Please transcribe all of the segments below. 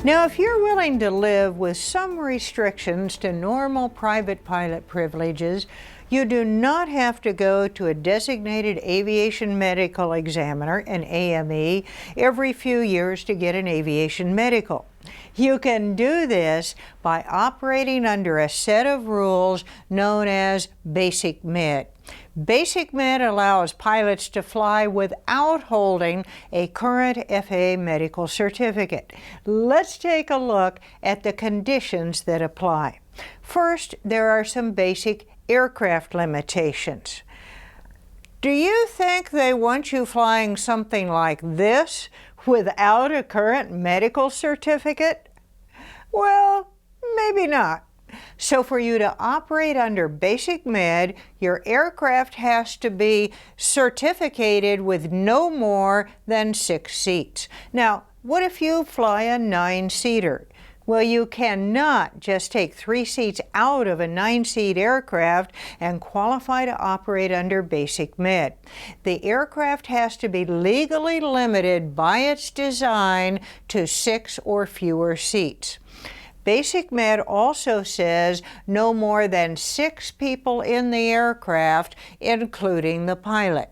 Now, if you're willing to live with some restrictions to normal private pilot privileges, you do not have to go to a designated aviation medical examiner, an AME, every few years to get an aviation medical. You can do this by operating under a set of rules known as BasicMed. BasicMed allows pilots to fly without holding a current FAA medical certificate. Let's take a look at the conditions that apply. First, there are some basic aircraft limitations. Do you think they want you flying something like this without a current medical certificate? Well, maybe not. So for you to operate under BasicMed, your aircraft has to be certificated with no more than 6 seats. Now, what if you fly a 9-seater? Well, you cannot just take 3 seats out of a 9-seat aircraft and qualify to operate under BasicMed. The aircraft has to be legally limited by its design to 6 or fewer seats. BasicMed also says no more than 6 people in the aircraft, including the pilot.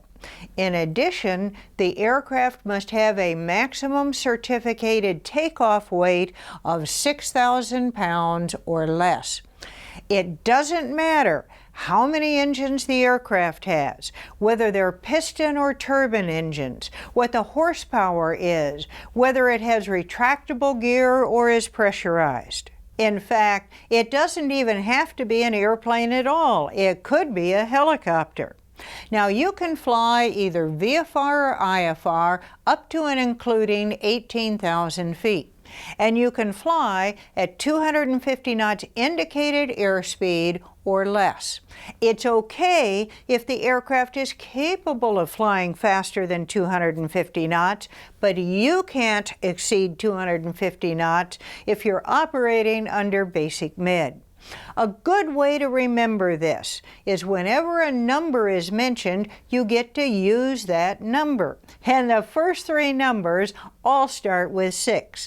In addition, the aircraft must have a maximum certificated takeoff weight of 6,000 pounds or less. It doesn't matter how many engines the aircraft has, whether they're piston or turbine engines, what the horsepower is, whether it has retractable gear or is pressurized. In fact, it doesn't even have to be an airplane at all. It could be a helicopter. Now, you can fly either VFR or IFR up to and including 18,000 feet. And you can fly at 250 knots indicated airspeed or less. It's okay if the aircraft is capable of flying faster than 250 knots, but you can't exceed 250 knots if you're operating under BasicMed. A good way to remember this is whenever a number is mentioned, you get to use that number. And the first 3 numbers all start with 6.